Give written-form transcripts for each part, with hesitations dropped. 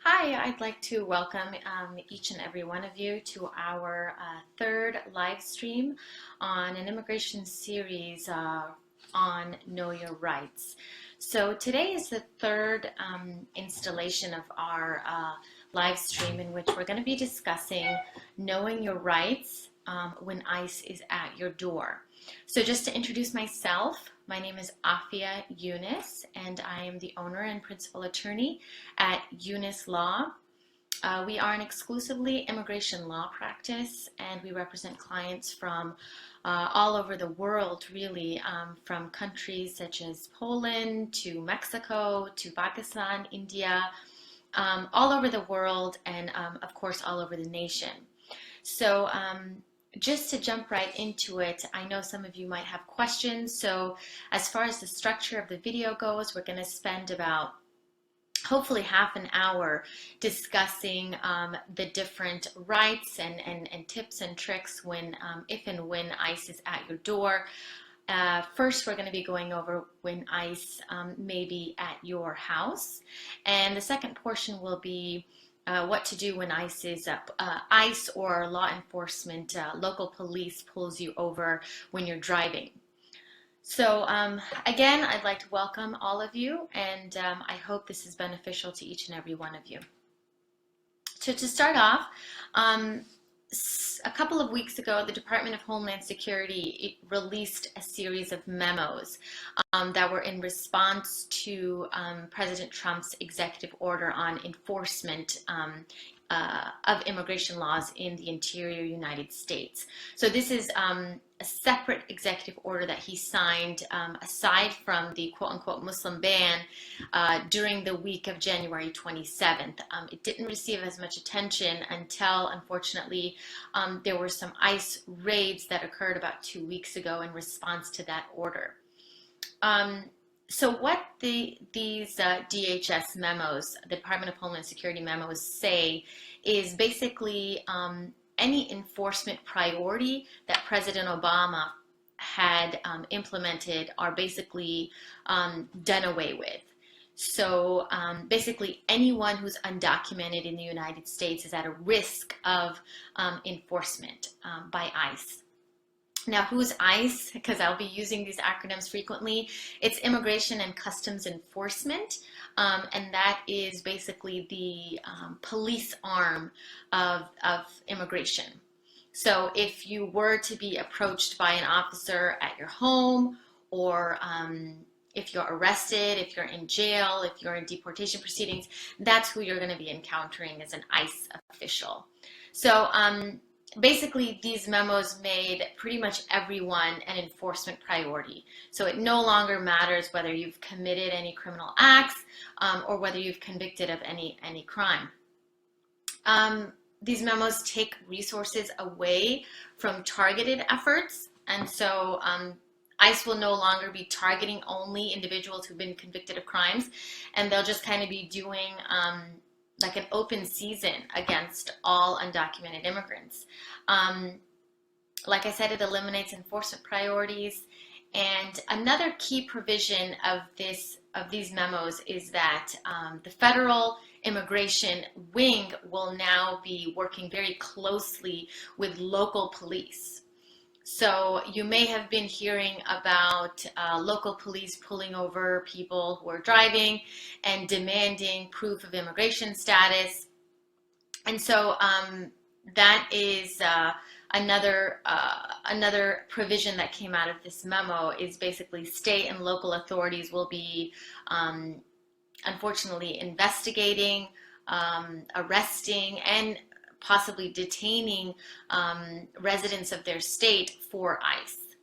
Hi, I'd like to welcome each and every one of you to our third live stream on an immigration series on Know Your Rights. So today is the third installation of our live stream in which we're going to be discussing knowing your rights when ICE is at your door. So just to introduce myself, my name is Afia Yunus, and I am the owner and principal attorney at Yunus Law. We are an exclusively immigration law practice, and we represent clients from all over the world, really, from countries such as Poland to Mexico to Pakistan, India, all over the world, and of course all over the nation. So just to jump right into it, I know some of you might have questions. So as far as the structure of the video goes, we're going to spend about hopefully half an hour discussing the different rights and tips and tricks when, if and when ICE is at your door. First, we're going to be going over when ICE may be at your house. And the second portion will be what to do when ICE is up. ICE or law enforcement, local police pulls you over when you're driving. So again, I'd like to welcome all of you, and I hope this is beneficial to each and every one of you. So to start off, a couple of weeks ago, the Department of Homeland Security released a series of memos that were in response to President Trump's executive order on enforcement of immigration laws in the interior United States. So this is a separate executive order that he signed aside from the quote-unquote Muslim ban during the week of January 27th. It didn't receive as much attention until, unfortunately, there were some ICE raids that occurred about 2 weeks ago in response to that order. So what these DHS memos, the Department of Homeland Security memos, say is basically any enforcement priority that President Obama had implemented are basically done away with. So basically anyone who's undocumented in the United States is at a risk of enforcement by ICE. Now, who's ICE? Because I'll be using these acronyms frequently. It's Immigration and Customs Enforcement, and that is basically the police arm of immigration. So if you were to be approached by an officer at your home, or if you're arrested, if you're in jail, if you're in deportation proceedings, that's who you're going to be encountering as an ICE official. So basically, these memos made pretty much everyone an enforcement priority. So it no longer matters whether you've committed any criminal acts or whether you've convicted of any crime. These memos take resources away from targeted efforts, and so ICE will no longer be targeting only individuals who've been convicted of crimes, and they'll just kind of be doing like an open season against all undocumented immigrants. Like I said, it eliminates enforcement priorities. And another key provision of these memos is that the federal immigration wing will now be working very closely with local police. So you may have been hearing about local police pulling over people who are driving and demanding proof of immigration status. And so that is another provision that came out of this memo is basically state and local authorities will be unfortunately investigating, arresting, and possibly detaining residents of their state for ICE.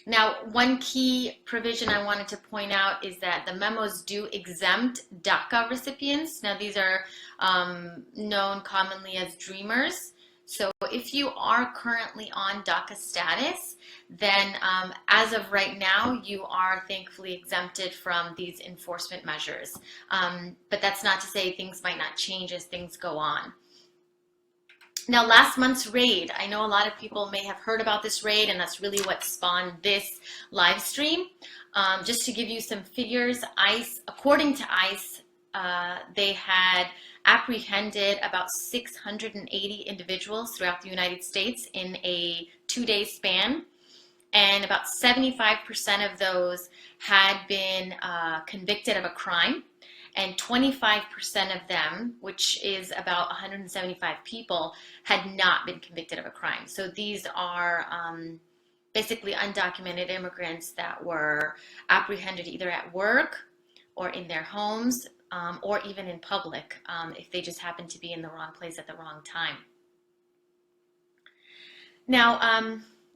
Now, one key provision I wanted to point out is that the memos do exempt DACA recipients. Now, these are known commonly as dreamers. So if you are currently on DACA status, then as of right now, you are thankfully exempted from these enforcement measures. But that's not to say things might not change as things go on. Now, last month's raid, I know a lot of people may have heard about this raid, and that's really what spawned this live stream. Just to give you some figures, ICE, according to ICE, they had apprehended about 680 individuals throughout the United States in a 2-day span, and about 75% of those had been convicted of a crime, and 25% of them, which is about 175 people, had not been convicted of a crime. So these are basically undocumented immigrants that were apprehended either at work or in their homes, or even in public, if they just happened to be in the wrong place at the wrong time. Now,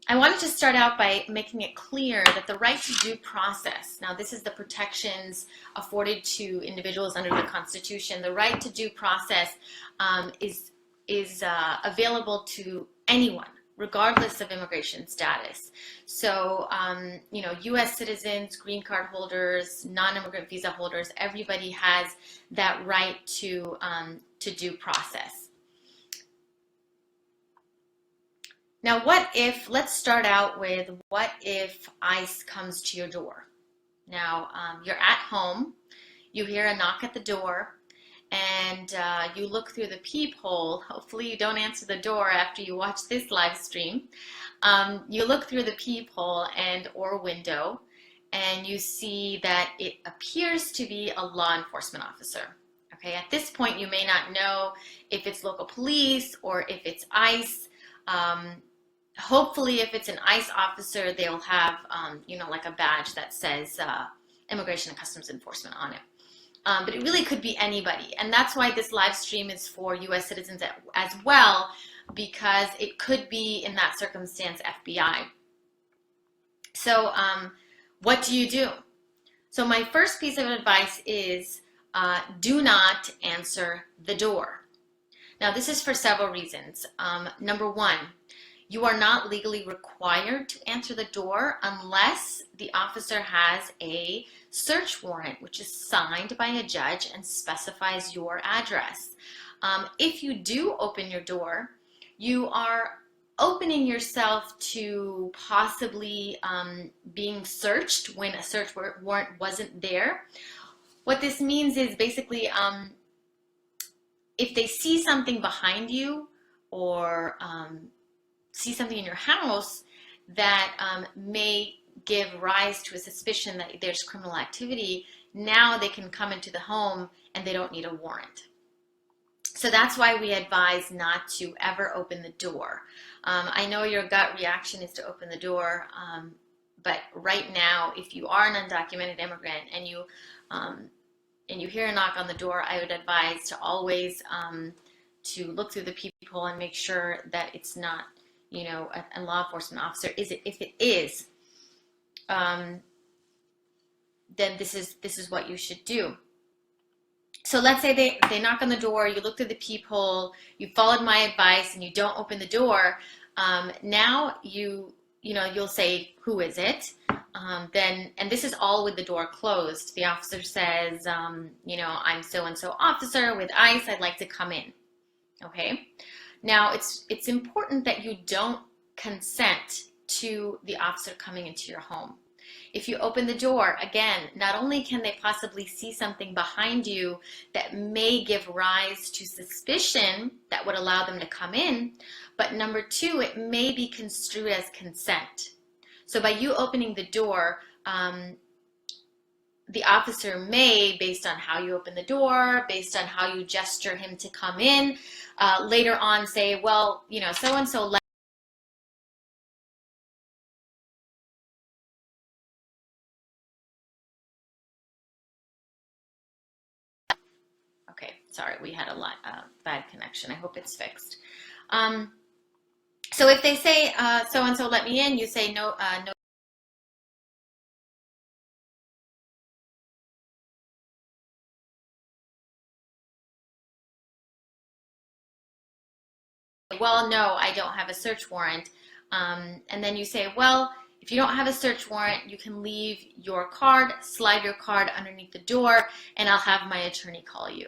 I wanted to start out by making it clear that the right to due process, now this is the protections afforded to individuals under the Constitution, the right to due process is available to anyone, regardless of immigration status. So, U.S. citizens, green card holders, non-immigrant visa holders, everybody has that right to due process. Now, let's start out with what if ICE comes to your door? Now, you're at home, you hear a knock at the door, and you look through the peephole. Hopefully you don't answer the door after you watch this live stream. You look through the peephole or window, and you see that it appears to be a law enforcement officer. Okay, at this point you may not know if it's local police or if it's ICE. Hopefully if it's an ICE officer, they'll have, like a badge that says Immigration and Customs Enforcement on it. But it really could be anybody. And that's why this live stream is for U.S. citizens as well, because it could be, in that circumstance, FBI. So what do you do? So my first piece of advice is do not answer the door. Now, this is for several reasons. Number one, you are not legally required to answer the door unless the officer has a search warrant, which is signed by a judge and specifies your address. If you do open your door, you are opening yourself to possibly being searched when a search warrant wasn't there. What this means is basically if they see something behind you or see something in your house that may give rise to a suspicion that there's criminal activity, now they can come into the home and they don't need a warrant. So that's why we advise not to ever open the door. I know your gut reaction is to open the door, but right now, if you are an undocumented immigrant and you hear a knock on the door, I would advise to always to look through the peephole and make sure that it's not a law enforcement officer. If it is, then this is what you should do. So let's say they knock on the door, you look through the peephole, you followed my advice, and you don't open the door. Now you'll say, who is it? And this is all with the door closed. The officer says, I'm so-and-so officer with ICE, I'd like to come in. Okay. Now, it's important that you don't consent to the officer coming into your home. If you open the door, again, not only can they possibly see something behind you that may give rise to suspicion that would allow them to come in, but number two, it may be construed as consent. So by you opening the door, the officer may, based on how you open the door, based on how you gesture him to come in, later on say, well, so-and-so left. Okay, sorry, we had a bad connection. I hope it's fixed. So if they say, so-and-so let me in, you say, no. Well, no, I don't have a search warrant. And then you say, well, if you don't have a search warrant, you can leave your card, slide your card underneath the door, and I'll have my attorney call you.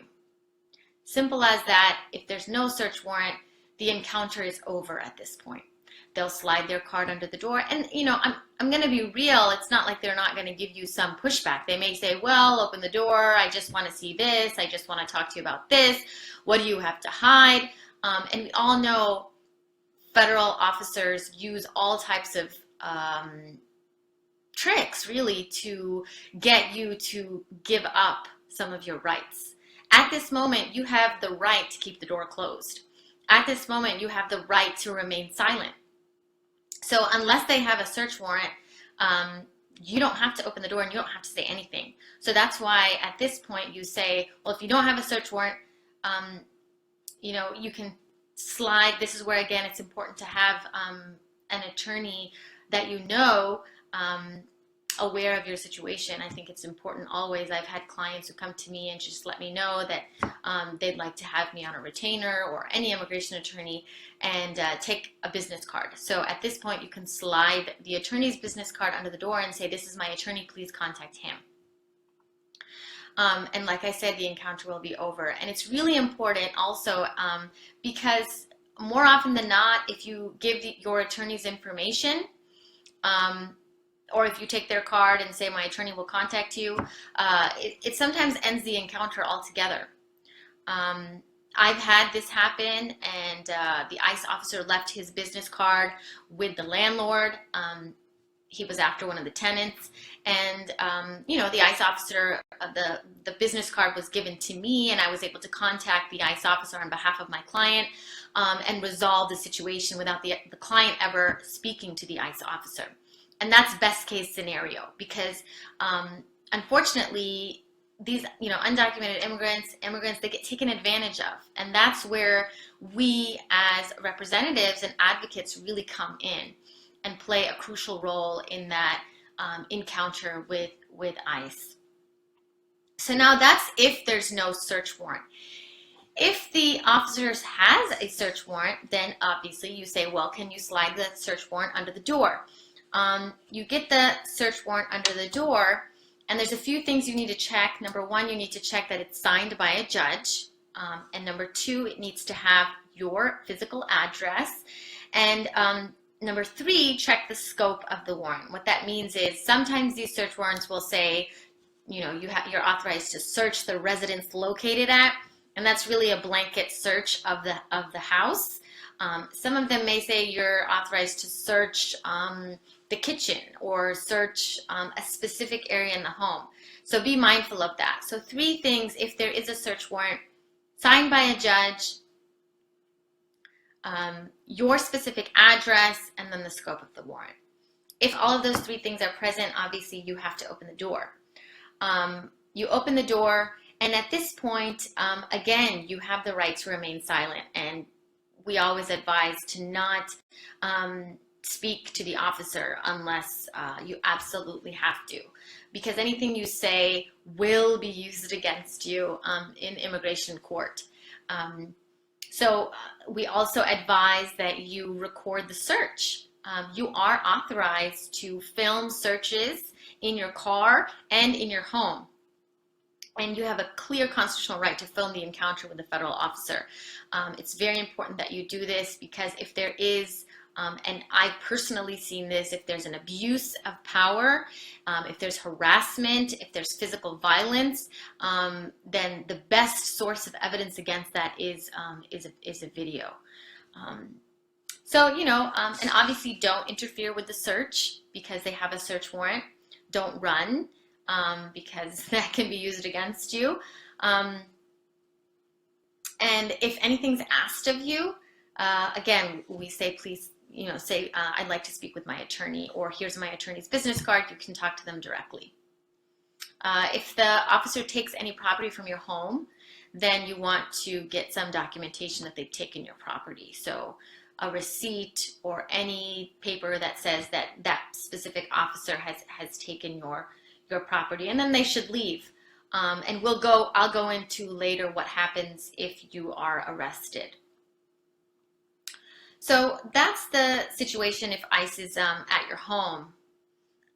Simple as that. If there's no search warrant, the encounter is over at this point. They'll slide their card under the door. And, you know, I'm going to be real. It's not like they're not going to give you some pushback. They may say, well, open the door. I just want to see this. I just want to talk to you about this. What do you have to hide? And we all know federal officers use all types of tricks, really, to get you to give up some of your rights. At this moment, you have the right to keep the door closed. At this moment, you have the right to remain silent. So unless they have a search warrant, you don't have to open the door and you don't have to say anything. So that's why at this point you say, well, if you don't have a search warrant, you know, you can slide. This is where, again, it's important to have an attorney that you know aware of your situation. I think it's important always. I've had clients who come to me and just let me know that they'd like to have me on a retainer or any immigration attorney and take a business card. So at this point, you can slide the attorney's business card under the door and say, this is my attorney, please contact him. And like I said, the encounter will be over. And it's really important also because more often than not, if you give your attorney's information, or if you take their card and say, my attorney will contact you, it sometimes ends the encounter altogether. I've had this happen, and the ICE officer left his business card with the landlord. He was after one of the tenants, and you know, the ICE officer, the business card was given to me, and I was able to contact the ICE officer on behalf of my client and resolve the situation without the client ever speaking to the ICE officer. And that's best case scenario, because unfortunately, these, you know, undocumented immigrants, they get taken advantage of. And that's where we as representatives and advocates really come in and play a crucial role in that encounter with ICE. So now that's if there's no search warrant. If the officers has a search warrant, then obviously you say, well, can you slide the search warrant under the door? You get the search warrant under the door, and there's a few things you need to check. Number one, you need to check that it's signed by a judge. And number two, it needs to have your physical address. And number three, check the scope of the warrant. What that means is sometimes these search warrants will say, you know, you're authorized to search the residence located at, and that's really a blanket search of the house. Some of them may say you're authorized to search the kitchen or search a specific area in the home. So be mindful of that. So three things: if there is a search warrant, signed by a judge, your specific address, and then the scope of the warrant. If all of those three things are present, obviously you have to open the door. You open the door, and at this point, again, you have the right to remain silent. And we always advise to not speak to the officer unless you absolutely have to, because anything you say will be used against you in immigration court. So we also advise that you record the search. You are authorized to film searches in your car and in your home. And you have a clear constitutional right to film the encounter with a federal officer. It's very important that you do this, because if there is, and I've personally seen this, if there's an abuse of power, if there's harassment, if there's physical violence, then the best source of evidence against that is a video. So, you know, and obviously don't interfere with the search because they have a search warrant. Don't run, because that can be used against you. And if anything's asked of you, again, we say, please, you know, say, I'd like to speak with my attorney, or here's my attorney's business card. You can talk to them directly. If the officer takes any property from your home, then you want to get some documentation that they've taken your property. So a receipt or any paper that says that that specific officer has taken your property, and then they should leave. And I'll go into later what happens if you are arrested. So that's the situation if ICE is at your home.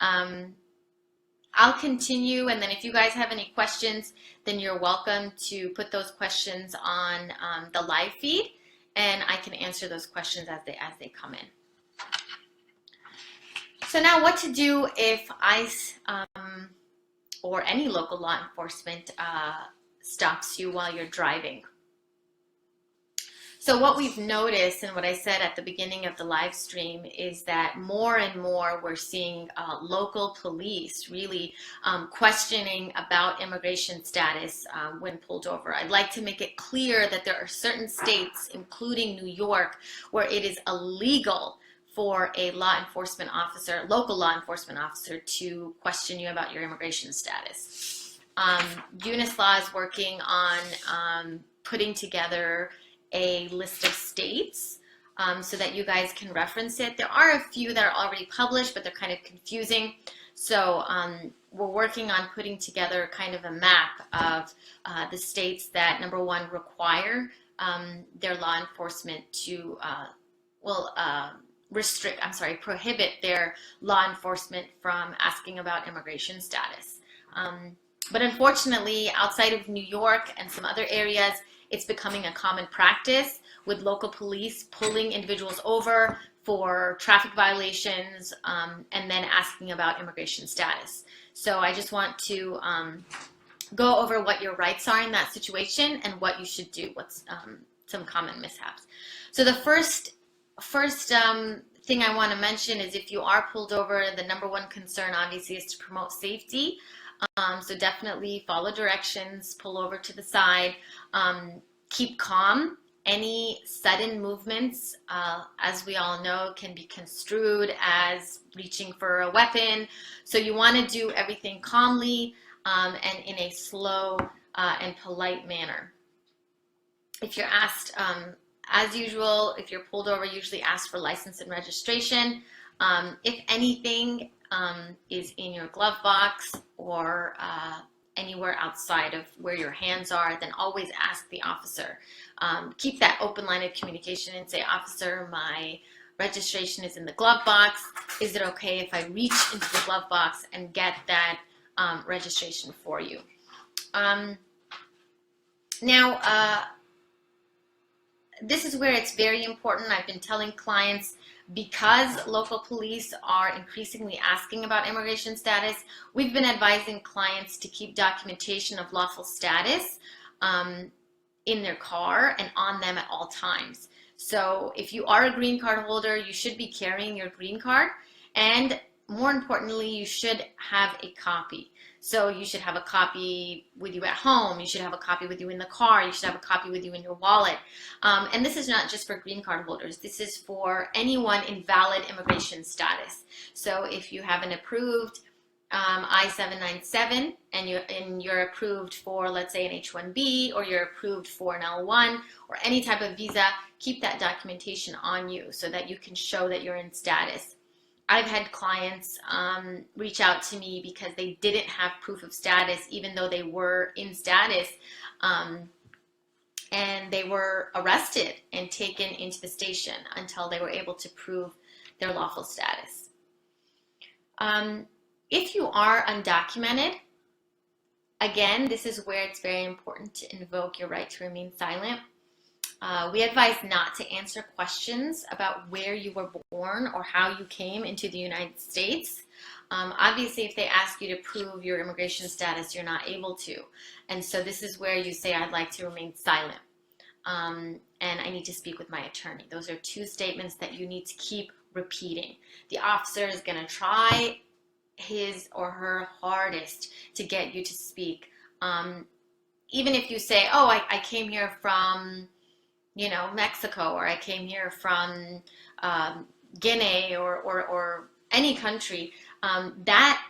I'll continue, and then if you guys have any questions, then you're welcome to put those questions on the live feed, and I can answer those questions as they come in. So now what to do if ICE or any local law enforcement stops you while you're driving. So what we've noticed, and what I said at the beginning of the live stream, is that more and more we're seeing local police really questioning about immigration status when pulled over. I'd like to make it clear that there are certain states, including New York, where it is illegal for a law enforcement officer, local law enforcement officer, to question you about your immigration status. Yunus Law is working on putting together a list of states so that you guys can reference it. There are a few that are already published, but they're kind of confusing. So we're working on putting together kind of a map of the states that, number one, require their law enforcement to, prohibit their law enforcement from asking about immigration status. But unfortunately, outside of New York and some other areas, it's becoming a common practice with local police pulling individuals over for traffic violations and then asking about immigration status. So I just want to go over what your rights are in that situation and what you should do, what's some common mishaps. So the first thing I want to mention is if you are pulled over, the number one concern obviously is to promote safety. So definitely follow directions, pull over to the side, keep calm. Any sudden movements, as we all know, can be construed as reaching for a weapon. So you want to do everything calmly and in a slow and polite manner. If you're asked, as usual, if you're pulled over, usually ask for license and registration. If anything is in your glove box or anywhere outside of where your hands are, then always ask the officer. Keep that open line of communication and say, officer, my registration is in the glove box. Is it okay if I reach into the glove box and get that registration for you? Now, this is where it's very important. I've been telling clients, because local police are increasingly asking about immigration status, we've been advising clients to keep documentation of lawful status in their car and on them at all times. So if you are a green card holder, you should be carrying your green card, and more importantly, you should have a copy. So you should have a copy with you at home, you should have a copy with you in the car, you should have a copy with you in your wallet. And this is not just for green card holders, this is for anyone in valid immigration status. So if you have an approved I-797 and you're approved for, let's say, an H-1B, or you're approved for an L-1 or any type of visa, keep that documentation on you so that you can show that you're in status. I've had clients reach out to me because they didn't have proof of status, even though they were in status, and they were arrested and taken into the station until they were able to prove their lawful status. If you are undocumented, again, this is where it's very important to invoke your right to remain silent. We advise not to answer questions about where you were born or how you came into the United States. Obviously, if they ask you to prove your immigration status, you're not able to. And so this is where you say, I'd like to remain silent. And I need to speak with my attorney. Those are two statements that you need to keep repeating. The officer is going to try his or her hardest to get you to speak. Even if you say, oh, I came here from, Mexico, or I came here from Guinea or any country, that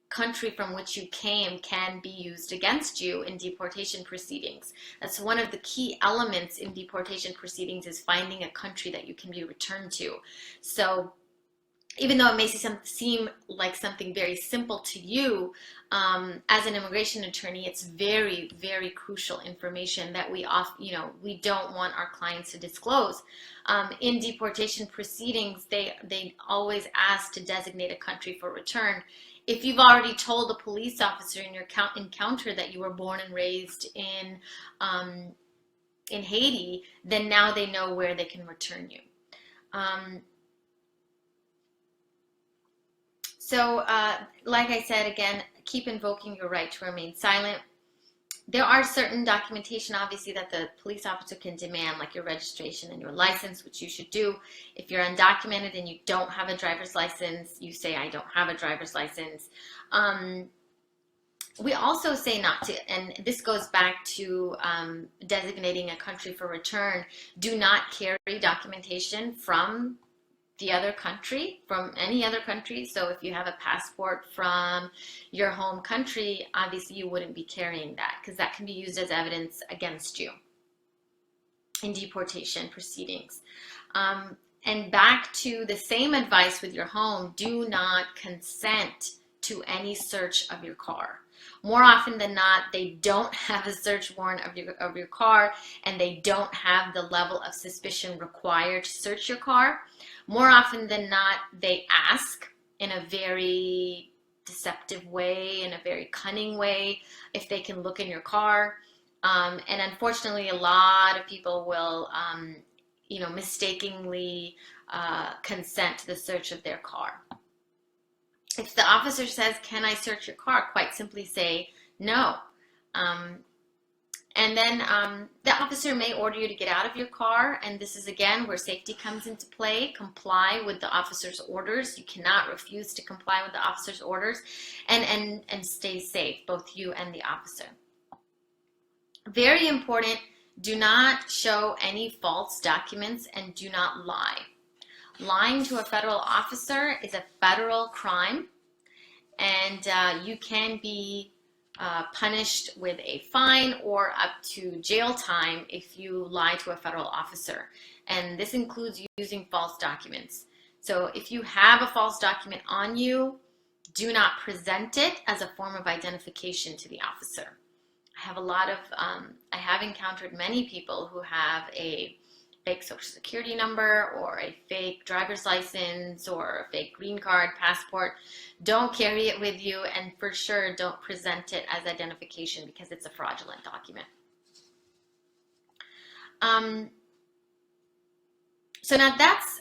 country from which you came can be used against you in deportation proceedings. That's one of the key elements in deportation proceedings, is finding a country that you can be returned to. So even though it may seem like something very simple to you, as an immigration attorney, it's very, very crucial information that we don't want our clients to disclose. In deportation proceedings, they always ask to designate a country for return. If you've already told the police officer in your encounter that you were born and raised in Haiti, then now they know where they can return you. So, like I said, again, keep invoking your right to remain silent. There are certain documentation, obviously, that the police officer can demand, like your registration and your license, which you should do. If you're undocumented and you don't have a driver's license, you say, I don't have a driver's license. We also say not to, and this goes back to designating a country for return. Do not carry documentation from the other country, from any other country. So if you have a passport from your home country, obviously you wouldn't be carrying that, because that can be used as evidence against you in deportation proceedings. And back to the same advice with your home, do not consent to any search of your car. More often than not, they don't have a search warrant of your car, and they don't have the level of suspicion required to search your car. More often than not, they ask in a very deceptive way, in a very cunning way, if they can look in your car. And unfortunately, a lot of people will, mistakenly consent to the search of their car. If the officer says, can I search your car? Quite simply say no. And then the officer may order you to get out of your car. And this is, again, where safety comes into play. Comply with the officer's orders. You cannot refuse to comply with the officer's orders. And stay safe, both you and the officer. Very important, do not show any false documents and do not lie. Lying to a federal officer is a federal crime, and you can be punished with a fine or up to jail time if you lie to a federal officer. And this includes using false documents. So if you have a false document on you, do not present it as a form of identification to the officer. I have encountered many people who have a fake social security number or a fake driver's license or a fake green card, passport. Don't carry it with you, and for sure don't present it as identification, because it's a fraudulent document. So now that's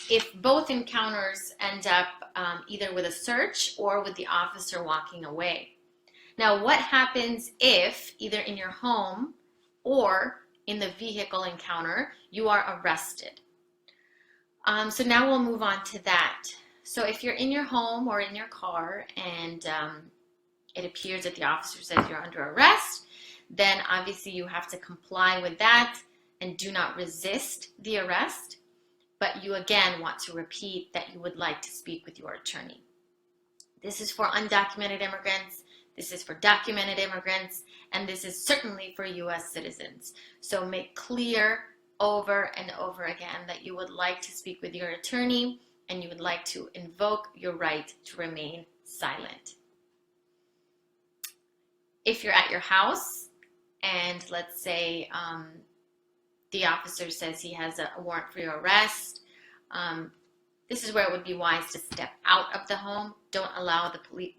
if both encounters end up either with a search or with the officer walking away. Now, what happens if either in your home or in the vehicle encounter, you are arrested? So now we'll move on to that. So if you're in your home or in your car and it appears that the officer says you're under arrest, then obviously you have to comply with that and do not resist the arrest. But you again want to repeat that you would like to speak with your attorney. This is for undocumented immigrants. This is for documented immigrants, and this is certainly for U.S. citizens. So make clear over and over again that you would like to speak with your attorney and you would like to invoke your right to remain silent. If you're at your house and let's say the officer says he has a warrant for your arrest, this is where it would be wise to step out of the home. Don't allow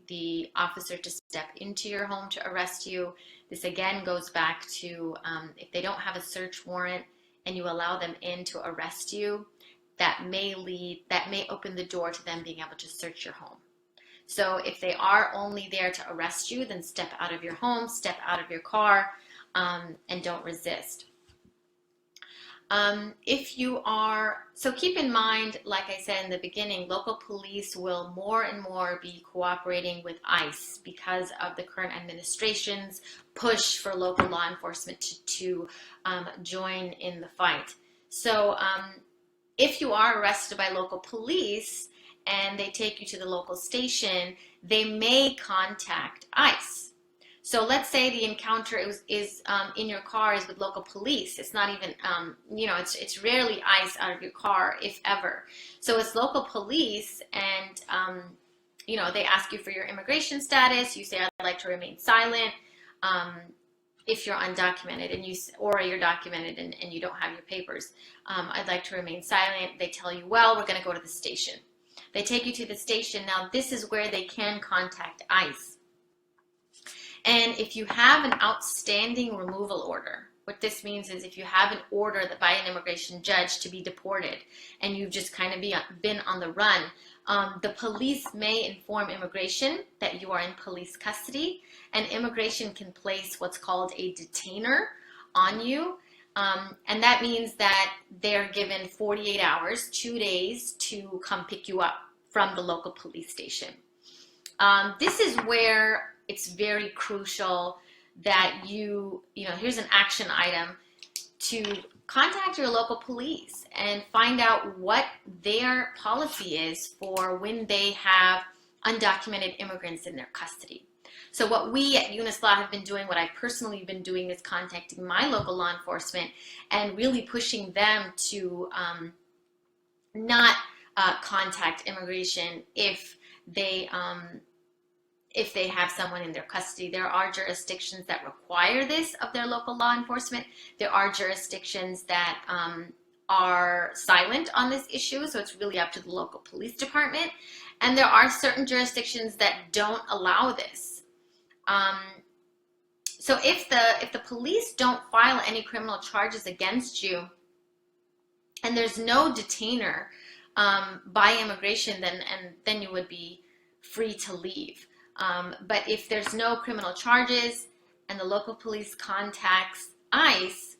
the officer to step into your home to arrest you. This again goes back to if they don't have a search warrant and you allow them in to arrest you, that may open the door to them being able to search your home. So if they are only there to arrest you, then step out of your home, step out of your car, and don't resist. So keep in mind, like I said in the beginning, local police will more and more be cooperating with ICE because of the current administration's push for local law enforcement to join in the fight. So if you are arrested by local police and they take you to the local station, they may contact ICE. So let's say the encounter is in your car is with local police. It's not even, it's rarely ICE out of your car, if ever. So it's local police, and, they ask you for your immigration status. You say, I'd like to remain silent. If you're undocumented or you're documented and you don't have your papers, I'd like to remain silent. They tell you, well, we're going to go to the station. They take you to the station. Now, this is where they can contact ICE. And if you have an outstanding removal order, what this means is if you have an order by an immigration judge to be deported and you've just kind of been on the run, The police may inform immigration that you are in police custody, and immigration can place what's called a detainer on you. And that means that they're given 48 hours, 2 days, to come pick you up from the local police station. This is where it's very crucial that here's an action item to contact your local police and find out what their policy is for when they have undocumented immigrants in their custody. So what we at Yunus Law have been doing, what I've personally been doing, is contacting my local law enforcement and really pushing them to not contact immigration if they have someone in their custody. There are jurisdictions that require this of their local law enforcement. There are jurisdictions that are silent on this issue, so it's really up to the local police department. And there are certain jurisdictions that don't allow this. So if the police don't file any criminal charges against you, and there's no detainer by immigration, then you would be free to leave. But if there's no criminal charges and the local police contacts ICE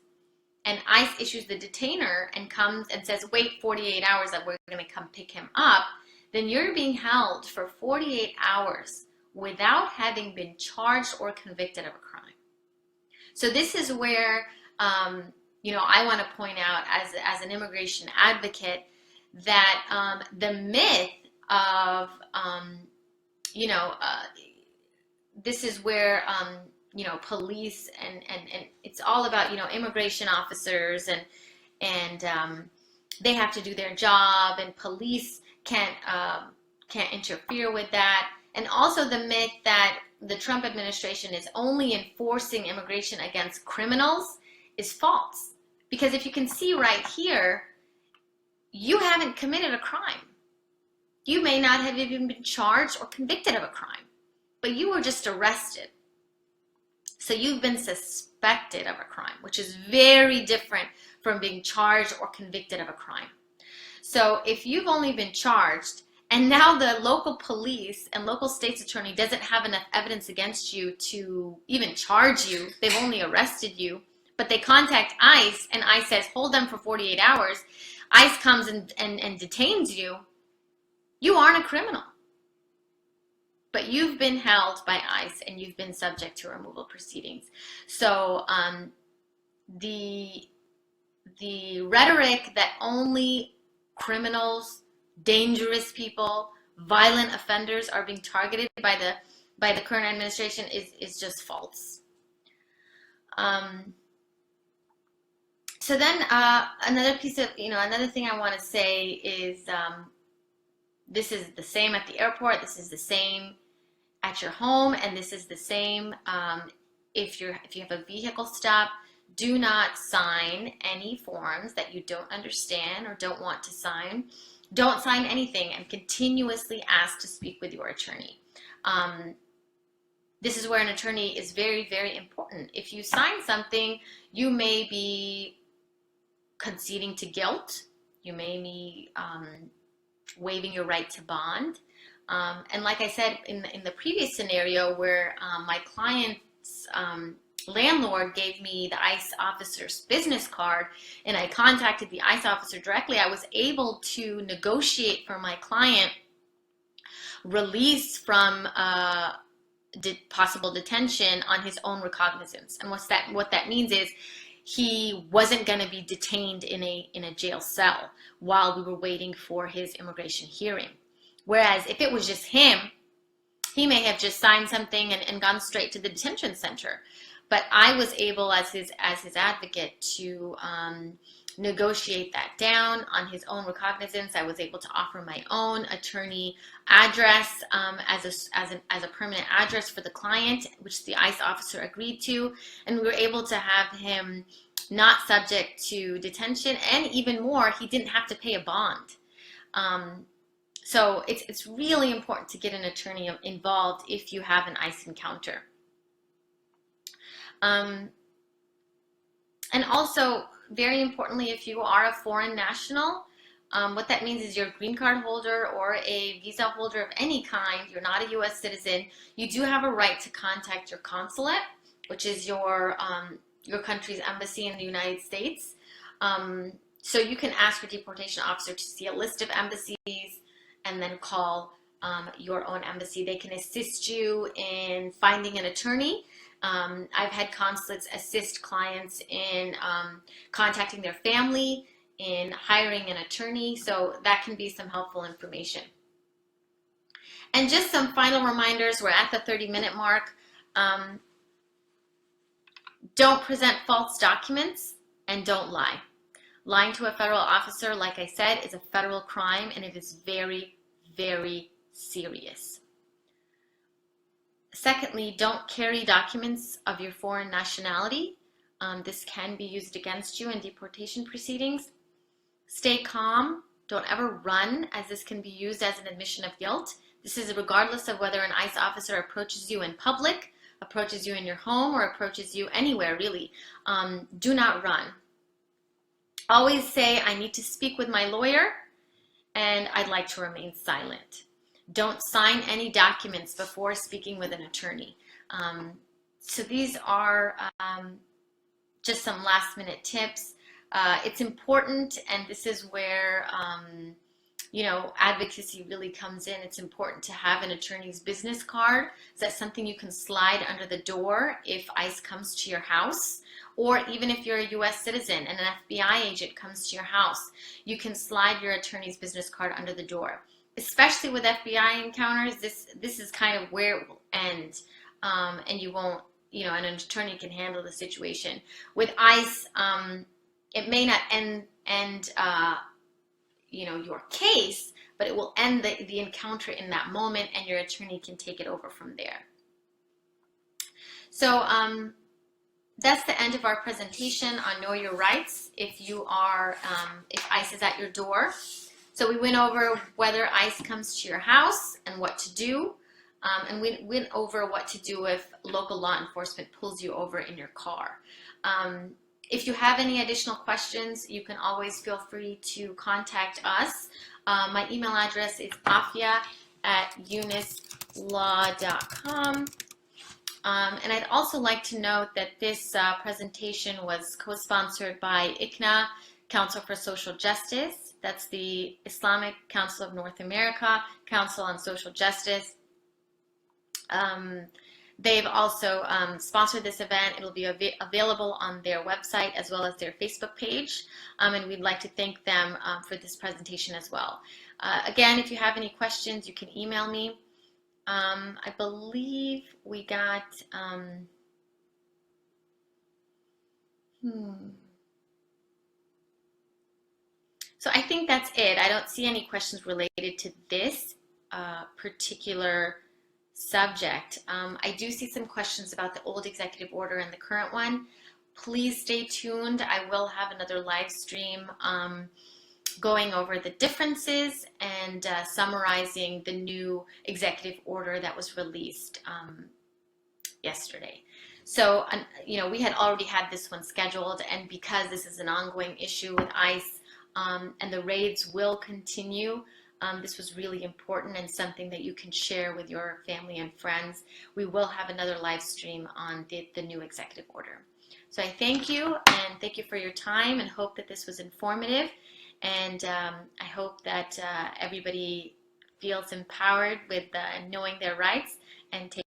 and ICE issues the detainer and comes and says, wait 48 hours that we're going to come pick him up, then you're being held for 48 hours without having been charged or convicted of a crime. So this is where, I want to point out as an immigration advocate that the myth of, this is where, police and it's all about, immigration officers and they have to do their job and police can't interfere with that. And also the myth that the Trump administration is only enforcing immigration against criminals is false. Because if you can see right here, you haven't committed a crime. You may not have even been charged or convicted of a crime, but you were just arrested. So you've been suspected of a crime, which is very different from being charged or convicted of a crime. So if you've only been charged, and now the local police and local state's attorney doesn't have enough evidence against you to even charge you, they've only arrested you, but they contact ICE and ICE says, hold them for 48 hours. ICE comes and detains you. You aren't a criminal, but you've been held by ICE and you've been subject to removal proceedings. So the rhetoric that only criminals, dangerous people, violent offenders are being targeted by the current administration is just false. So then another thing I want to say is this is the same at the airport, this is the same at your home, and this is the same if you have a vehicle stop. Do not sign any forms that you don't understand or don't want to sign. Don't sign anything and continuously ask to speak with your attorney. This is where an attorney is very, very important. If you sign something, you may be conceding to guilt. You may be waiving your right to bond. And like I said in the previous scenario where my client's landlord gave me the ICE officer's business card and I contacted the ICE officer directly, I was able to negotiate for my client release from possible detention on his own recognizance. And what that means is he wasn't going to be detained in a jail cell while we were waiting for his immigration hearing. Whereas if it was just him, he may have just signed something and gone straight to the detention center. But I was able, as his advocate, to negotiate that down on his own recognizance. I was able to offer my own attorney address as a permanent address for the client, which the ICE officer agreed to, and we were able to have him not subject to detention, and even more, he didn't have to pay a bond. So it's really important to get an attorney involved if you have an ICE encounter. And also, very importantly, if you are a foreign national, What that means is you're a green card holder or a visa holder of any kind, you're not a U.S. citizen, you do have a right to contact your consulate, which is your country's embassy in the United States. So you can ask your deportation officer to see a list of embassies and then call your own embassy. They can assist you in finding an attorney. I've had consulates assist clients in contacting their family, in hiring an attorney, so that can be some helpful information. And just some final reminders, we're at the 30-minute mark. Don't present false documents and don't lie. Lying to a federal officer, like I said, is a federal crime and it is very, very serious. Secondly, don't carry documents of your foreign nationality. This can be used against you in deportation proceedings. Stay calm. Don't ever run, as this can be used as an admission of guilt. This is regardless of whether an ICE officer approaches you in public, approaches you in your home, or approaches you anywhere, really. Do not run. Always say, I need to speak with my lawyer, and I'd like to remain silent. Don't sign any documents before speaking with an attorney. So these are just some last-minute tips. It's important, and this is where advocacy really comes in. It's important to have an attorney's business card. So that's something you can slide under the door if ICE comes to your house, or even if you're a U.S. citizen and an FBI agent comes to your house, you can slide your attorney's business card under the door. Especially with FBI encounters, this is kind of where it will end, and you won't, and an attorney can handle the situation. With ICE, it may not end your case, but it will end the encounter in that moment, and your attorney can take it over from there. So that's the end of our presentation on Know Your Rights if ICE is at your door. So we went over whether ICE comes to your house and what to do, and we went over what to do if local law enforcement pulls you over in your car. If you have any additional questions, you can always feel free to contact us. My email address is afia@yunuslaw.com. And I'd also like to note that this presentation was co-sponsored by ICNA Council for Social Justice. That's the Islamic Council of North America, Council on Social Justice. They've also sponsored this event. It'll be available on their website as well as their Facebook page. And we'd like to thank them for this presentation as well. Again, if you have any questions, you can email me. I believe we got, So I think that's it. I don't see any questions related to this particular subject. I do see some questions about the old executive order and the current one. Please stay tuned. I will have another live stream going over the differences and summarizing the new executive order that was released yesterday. So, we had already had this one scheduled, and because this is an ongoing issue with ICE and the raids will continue, this was really important and something that you can share with your family and friends. We will have another live stream on the new executive order. So I thank you, and thank you for your time, and hope that this was informative. And I hope that everybody feels empowered with knowing their rights and